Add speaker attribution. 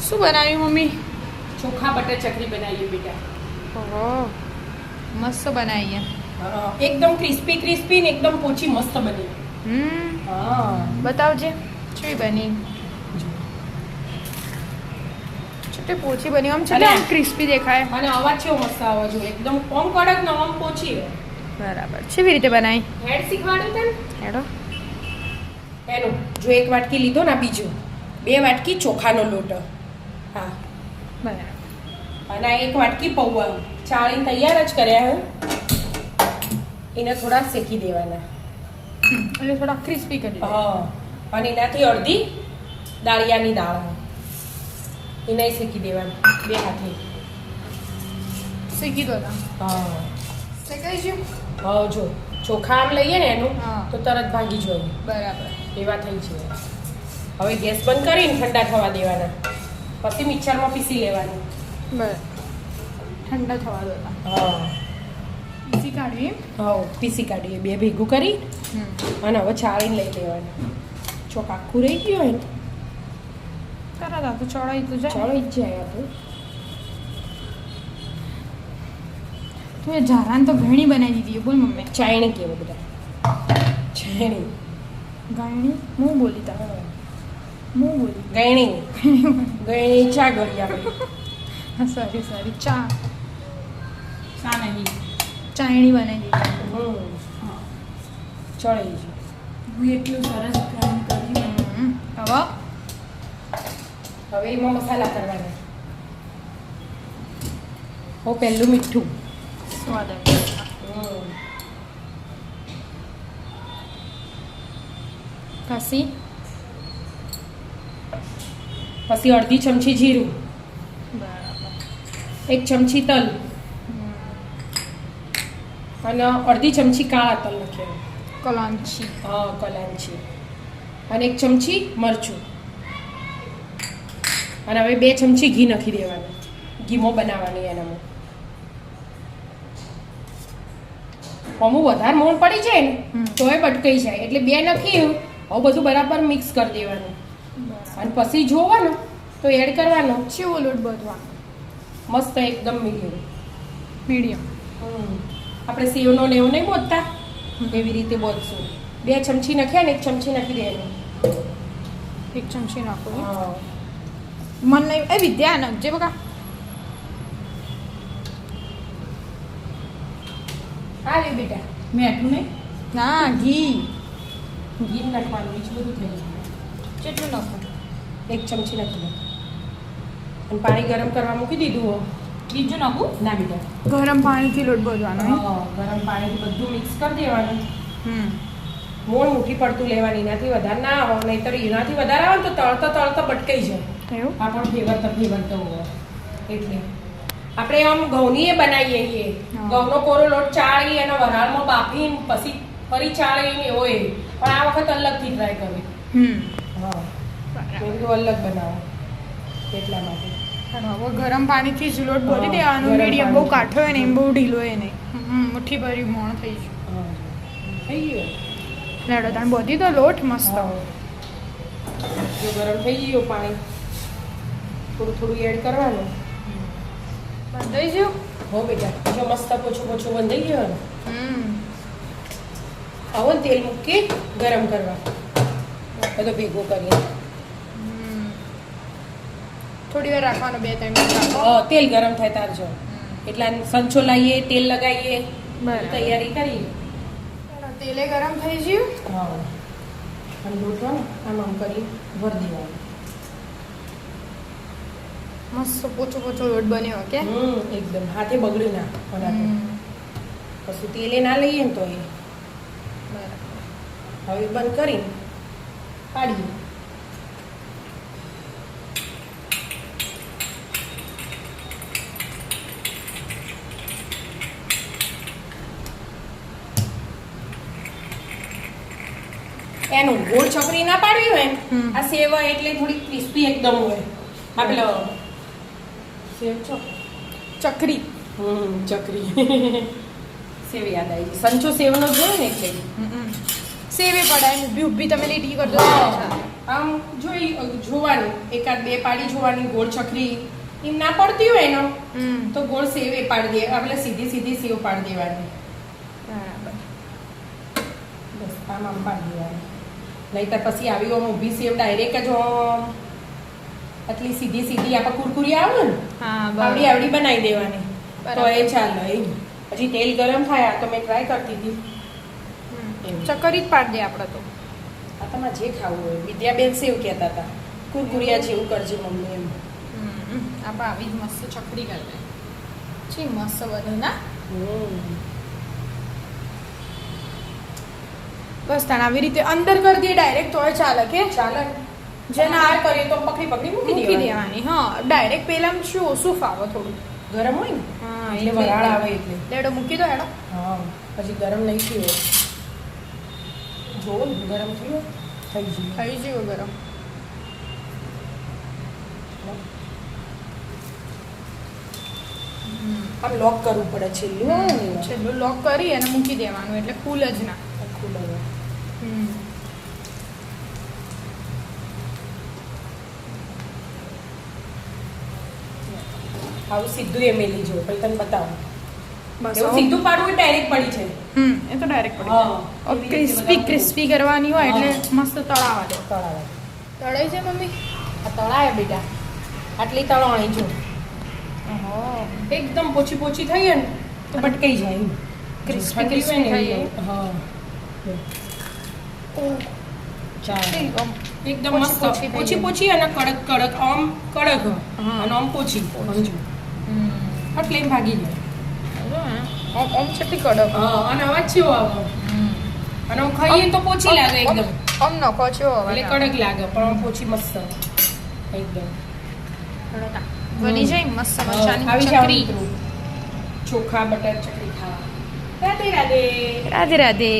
Speaker 1: શું બનાવ્યું મમ્મી?
Speaker 2: ચોખા બટર ચકરી બનાવીએ બેટા.
Speaker 1: ઓહો, મસ્ત બનાવી.
Speaker 2: એકદમ ક્રિસ્પી ક્રિસ્પી ને એકદમ પોચી મસ્ત બની. હા,
Speaker 1: બતાવજે કેવી બની. છોટે પોચી બની, આમ છે આમ ક્રિસ્પી દેખાય
Speaker 2: અને અવાજ કેવો મસ્ત આવે છે, એકદમ કોમ કડક ને આમ પોચી.
Speaker 1: બરાબર. કેવી રીતે બનાવી?
Speaker 2: હેડ શીખવાડ્યું તને.
Speaker 1: હેડો.
Speaker 2: એનું જો એક વાટકી લીધો ને, બીજો 2 વાટકી ચોખાનો લોટ. હા,
Speaker 1: બરાબર.
Speaker 2: અને 1 વાટકી પૌવા ચાળીને તૈયાર જ કર્યા હે. એને થોડા શેકી દેવાના
Speaker 1: એટલે થોડા ક્રિસ્પી કરી.
Speaker 2: હા, અને એનાથી અડધી દાળિયાની દાળ એને શેકી દેવાની 2 હાથે.
Speaker 1: શેકી દો.
Speaker 2: હા,
Speaker 1: શેકાઈ ગયું.
Speaker 2: હા, જો ચોખા આમ લઈએ ને એનું
Speaker 1: હા.
Speaker 2: તો તરત ભાગી જોઈએ
Speaker 1: બરાબર.
Speaker 2: એવા થઈ છે. હવે ગેસ બંધ કરીને ઠંડા થવા દેવાના, પછી મિક્સરમાં પીસી લેવાનું.
Speaker 1: બરાબર. ઠંડા થવા દો.
Speaker 2: હા,
Speaker 1: પીસી કાઢવી.
Speaker 2: હા, પીસી કાઢીએ 2 ભેગું કરી અને હવે ચાળીને લઈ લેવાનું. ચોક આખું રહી ગયું હોય ને
Speaker 1: તરત આ તો ચડાઈ તો જાય.
Speaker 2: ચડી જ જાય આપણું.
Speaker 1: તું એ ઝારાને તો ઘણી બનાવી દીધી. બોલ મમ્મી.
Speaker 2: ચાયણી કેવું બધા ચાયણી
Speaker 1: ગાયણી હું બોલી તા. હું બોલી
Speaker 2: ગયણી ગયણી ચા ગળી આપણે.
Speaker 1: Sorry sorry. ચા
Speaker 2: નહીં
Speaker 1: ચાયણી બનાવી દીધી.
Speaker 2: ચડી છે.
Speaker 1: હું એટલું સરસ ગ્રાઇન્ડ કરી.
Speaker 2: હવે એમાં મસાલા કરવાના. હવે પહેલું મીઠું.
Speaker 1: સ્વાદ કસી.
Speaker 2: પછી અડધી ચમચી જીરું,
Speaker 1: બરાબર.
Speaker 2: 1 ચમચી તલ અને અડધી ચમચી કાળા તલ નાખ્યા.
Speaker 1: કલાંચી.
Speaker 2: હા, કલાંચી. અને 1 ચમચી મરચું. અને હવે 2 ચમચી ઘી નાખી દેવાનું. ઘીમો બનાવવાની એનામાં. અમુક વધારે મોણ પડી જાય ને તોય બટકાઈ જાય, એટલે 2 નાખી હવે બધું બરાબર મિક્સ કરી દેવાનું. અને પછી જોવાનું તો એડ કરવાનો.
Speaker 1: ચેવો લોટ બધવાનો?
Speaker 2: મસ્ત એકદમ
Speaker 1: મીડિયમ.
Speaker 2: આપણે સેવનો ને એવું નહીં બોલતા એવી રીતે બોલશું. 2 ચમચી નાખ્યા ને 1 ચમચી નાખી દેવાનું.
Speaker 1: 1 ચમચી નાખો.
Speaker 2: હા,
Speaker 1: મન નહીં. એ વિદ્યા નાખજે બકા.
Speaker 2: હા લે બેટા. મેં આટલું નહીં.
Speaker 1: ના, ઘી.
Speaker 2: ઘી નાખવાનું, બીજું બધું થઈ જાય.
Speaker 1: કેટલું નાખો?
Speaker 2: 1 ચમચી નાખી દો. અને પાણી ગરમ કરવા મૂકી દીધું હો. બીજું નાખું ના બેટા.
Speaker 1: ગરમ પાણીથી લોટ બધવાનો.
Speaker 2: ગરમ પાણીથી બધું મિક્સ કરી દેવાનું.
Speaker 1: મોણ
Speaker 2: મુઠ્ઠી પડતું લેવાની, એનાથી વધારે ના આવે. નહીંતર એનાથી વધારે આવે ને તો તળતા બટકાઈ જાય.
Speaker 1: એવું?
Speaker 2: આ પણ ફેવરતો હોય એટલે આપણે આમ ઘઉંની બનાવીએ છીએ. ઘઉંનો કોરો લોટ ચાળી અને વરાળમાં બાફીને પછી ફરી ચાળીને એવો એ. પણ આ વખત અલગથી ટ્રાય કરી. હા, મેં કીધું અલગ બનાવો એટલા માટે.
Speaker 1: હવે ગરમ પાણીથી જ લોટ ભરી
Speaker 2: હા,
Speaker 1: દેવાનો.
Speaker 2: ગરમ
Speaker 1: મીડિયમ બહુ
Speaker 2: પાણીથી.
Speaker 1: કાઠો હોય ને એમ બહુ ઢીલો હોય નહીં. મુઠ્ઠી ભરી મોણ થઈ ગયું.
Speaker 2: થઈ ગયું.
Speaker 1: લેડો તાણ બધી તો લોટ મસ્ત.
Speaker 2: જો ગરમ થઈ ગયું પાણી થોડું થોડું એડ કરવાનું.
Speaker 1: બંધાઈ ગયું.
Speaker 2: હો બેટા, જો મસ્ત પોછું બંધાઈ ગયો ને. હવે તેલ મૂકી ગરમ કરવા બધો ભેગો કરીએ.
Speaker 1: થોડી વાર રાખવાનો, 2-3 મિનિટ રાખો.
Speaker 2: તેલ ગરમ થાય તાર જો એટલા સંચો લાવીએ, તેલ લગાવીએ,
Speaker 1: બરાબર.
Speaker 2: તૈયારી કરીએ.
Speaker 1: તેલે ગરમ થઈ ગયું.
Speaker 2: હા, અને લોટ આમ કરી ભરી દેવાનું.
Speaker 1: મસ્ત પોચો લોટ બન્યો કે
Speaker 2: એકદમ હાથે બગડી ના પછી તેલે ના લઈએ ને તો એ. હવે બંધ કરીને પાડીએ. એનું ગોળ ચકરી ના પાડવી હોય ને, આ સેવ એટલે થોડી ક્રિસ્પી એકદમ હોય. આ પેલો સેવ
Speaker 1: ચકરી.
Speaker 2: ચકરી સેવ યાદ આવી ગઈ. સંચો સેવનો જોયો ને એટલે
Speaker 1: સેવે પડાય ઊભી તમે લીટી કરજો.
Speaker 2: આમ જોવાનું એકાદ બે પાડી જોવાની ગોળ ચકરી એમ ના પડતી હોય ને તો ગોળ સેવ એ પાડી દે આપણે સીધી સીધી સેવ પાડી દેવાની
Speaker 1: બરાબર.
Speaker 2: બસ આમ પાડી દેવાની નહીંતર પછી આવી આમ ઊભી સેવ ડાયરેક્ટ જ આમ આટલી સીધી સીધી આપણે કુરકુરી આવે ને
Speaker 1: હા
Speaker 2: આવડી આવડી બનાવી દેવાની તો એ ચાલે એમ પછી તેલ ગરમ થાય આ તો મેં ટ્રાય કરતી હતી
Speaker 1: ચકરી જ પાડી દે આપણે તો.
Speaker 2: આ તમારે જે ખાવું હોય વિદ્યાબેન સેવ કહેતા હતા કુરકુરિયા જેવું કરજે મમ્મી એમ
Speaker 1: આપણે આવી જ મસ્ત ચકરી કરી દે છી મસ્ત બને ના. બસ તાણ આવી રીતે અંદર કરી દે ડાયરેક્ટ તોય ચાલે કે
Speaker 2: ચાલે
Speaker 1: જેને
Speaker 2: આ કરીએ તો પકડી પકડી મૂકી
Speaker 1: મૂકી
Speaker 2: દેવાની
Speaker 1: દેવાની. હા ડાયરેક્ટ પેલામાં શું ઓછું ફાવે થોડું.
Speaker 2: ગરમ હોય ને
Speaker 1: હા
Speaker 2: એટલે વરાળ આવે એટલે
Speaker 1: લેડો મૂકી દો હેડો.
Speaker 2: હા પછી ગરમ નહીં થયો જોવો ને ગરમ થયો થઈ ગયું
Speaker 1: થઈ ગયું ગરમ.
Speaker 2: આમ લોક કરવું પડે છેલ્લું
Speaker 1: છેલ્લું લોક કરી અને મૂકી દેવાનું એટલે ફૂલ જ ના.
Speaker 2: ખુલ્લું આવું સીધું એ મેલી જો પછી તને બતાવું
Speaker 1: બસ
Speaker 2: એવું સીધું પાડવું ડાયરેક્ટ પડી છે
Speaker 1: એ તો ડાયરેક્ટ પડી
Speaker 2: હા.
Speaker 1: જાય. ક્રિસ્પી ક્રિસ્પી કરવાની હોય એટલે મસ્ત તળાવા દો.
Speaker 2: તળાવે
Speaker 1: તળાઈ છે મમ્મી.
Speaker 2: આ તળાય બેટા આટલી તળાણી જો
Speaker 1: ઓહો
Speaker 2: એકદમ પોચી પોચી થઈ ને તો ભટકાઈ જાય એમ.
Speaker 1: ક્રિસ્પી
Speaker 2: ઠંડી હોય
Speaker 1: ક્રિસ્પી
Speaker 2: ને
Speaker 1: થઈ
Speaker 2: એમ. હા ચાલે એકદમ
Speaker 1: પોચી
Speaker 2: મસ્ત
Speaker 1: પોચી થઈ
Speaker 2: પોચી
Speaker 1: ગઈ.
Speaker 2: પોચી અને કડક કડક આમ કડક
Speaker 1: હા.
Speaker 2: અને આમ પોચી સમજો એટલે એમ ભાગી જાય
Speaker 1: ઓમ છેટલી કડક.
Speaker 2: હા અને અવાજ કેવો આવે અને આમ ખાઈએ તો પોચી લાગે એકદમ
Speaker 1: ઓમ નખો છો
Speaker 2: એટલે કડક લાગે પણ આમ પોચી મસ્ત એકદમ
Speaker 1: બની જાય મસ્ત
Speaker 2: આવી
Speaker 1: મજાની
Speaker 2: જાવ
Speaker 1: ચકરી.
Speaker 2: મિત્રો. ચોખા બટર ચકરી ખાવા રાધે રાધે
Speaker 1: રાધે રાધે.